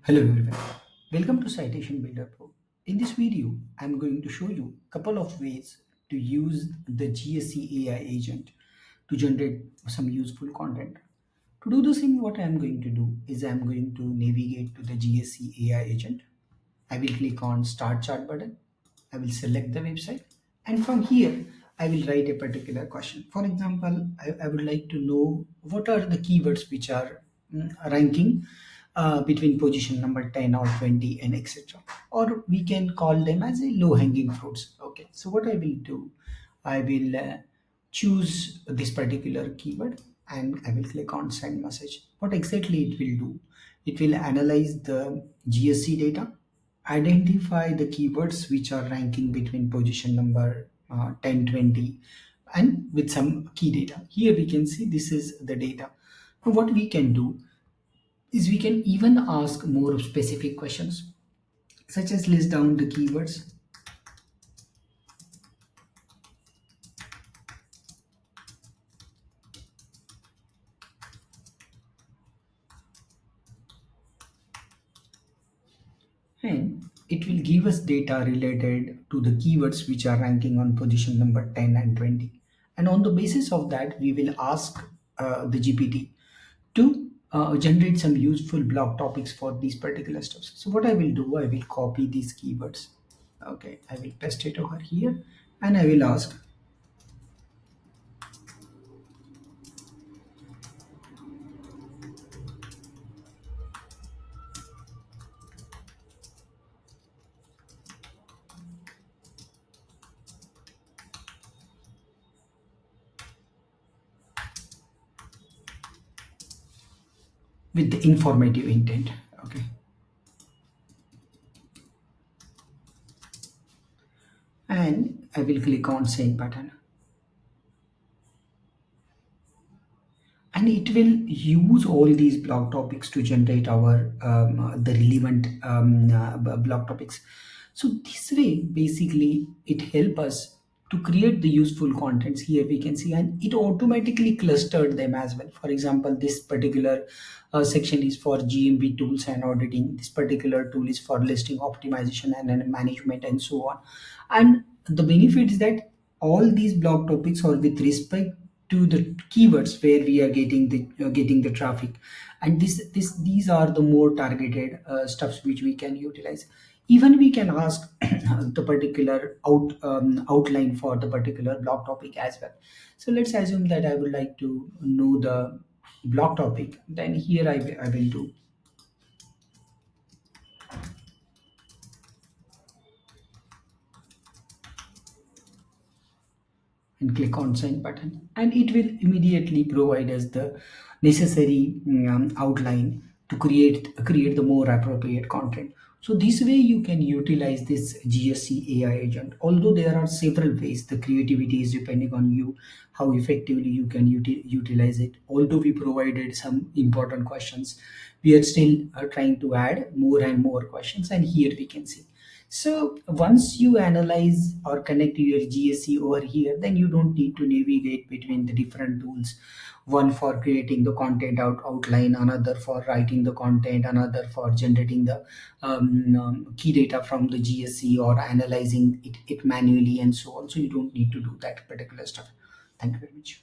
Hello everyone. Welcome to Citation Builder Pro. In this video, I'm going to show you a couple of ways to use the GSE AI agent to generate some useful content. To do the same, what I'm going to do is I'm going to navigate to the GSE AI agent. I will click on Start Chart button. I will select the website, and from here, I will write a particular question. For example, I would like to know what are the keywords which are ranking between position number 10 or 20 and etc. Or we can call them as a low hanging fruits. Okay, so what I will do, I will choose this particular keyword and I will click on send message. What exactly it will do? It will analyze the GSC data, identify the keywords which are ranking between position number 10, 20, and with some key data. Here we can see this is the data. Now what we can do is we can even ask more specific questions, such as list down the keywords, and it will give us data related to the keywords which are ranking on position number 10 and 20. And on the basis of that, we will ask the GPT to generate some useful blog topics for these particular steps. So what I will do, I will copy these keywords. Okay, I will paste it over here and I will ask with the informative intent. Okay, and I will click on send button. And it will use all these blog topics to generate our the relevant blog topics. So this way basically it help us to create the useful contents. Here we can see, and it automatically clustered them as well. For example, this particular section is for GMB tools and auditing, this particular tool is for listing optimization and then management and so on. And the benefit is that all these blog topics are with respect to the keywords where we are getting the traffic, and these are the more targeted stuffs which we can utilize. Even we can ask the particular outline for the particular blog topic as well. So let's assume that I would like to know the blog topic, then here I will do and click on send button, and it will immediately provide us the necessary outline to create the more appropriate content. So this way you can utilize this GSC AI agent. Although there are several ways, the creativity is depending on you, how effectively you can utilize it. Although we provided some important questions, we are still trying to add more and more questions, and here we can see. So once you analyze or connect your GSC over here, then you don't need to navigate between the different tools. One for creating the content outline, another for writing the content, another for generating the key data from the GSC or analyzing it manually and so on. So you don't need to do that particular stuff. Thank you very much.